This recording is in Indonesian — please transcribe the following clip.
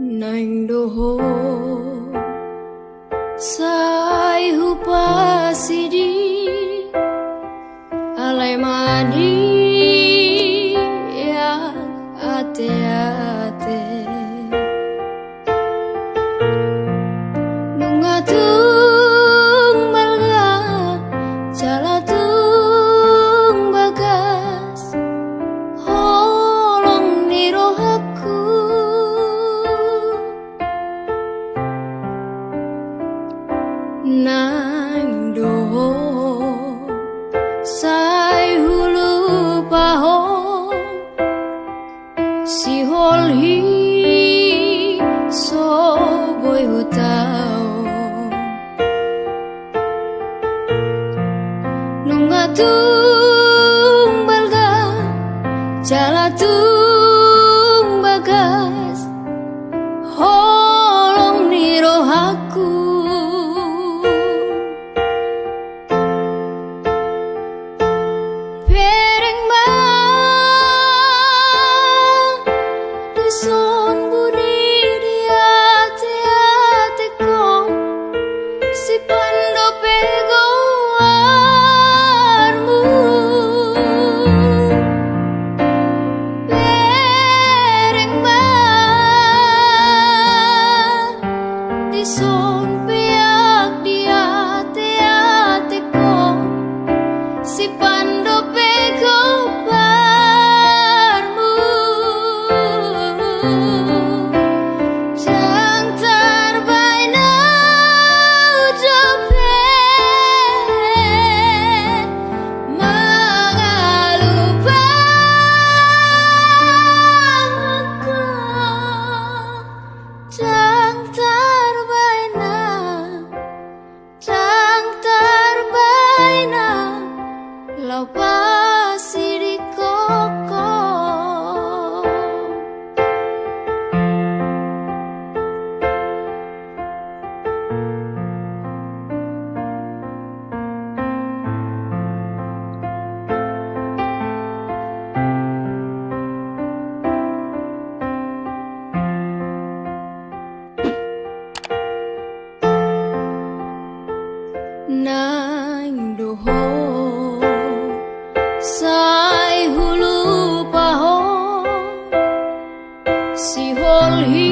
Nang doho sai hupa sidi alai madi ya ate ate nungatung balga jalatung bagas holong nirohaku nang doho sai hulu paho si holhi so boy hutao nungatung balga jalatung bagas holong nirohaku son Buni di ate ko si pando pegoarmu bereng ba di son peak di ate ko si pando pegoarmu lau pasi di koko nang doho sai hulu paho si holhi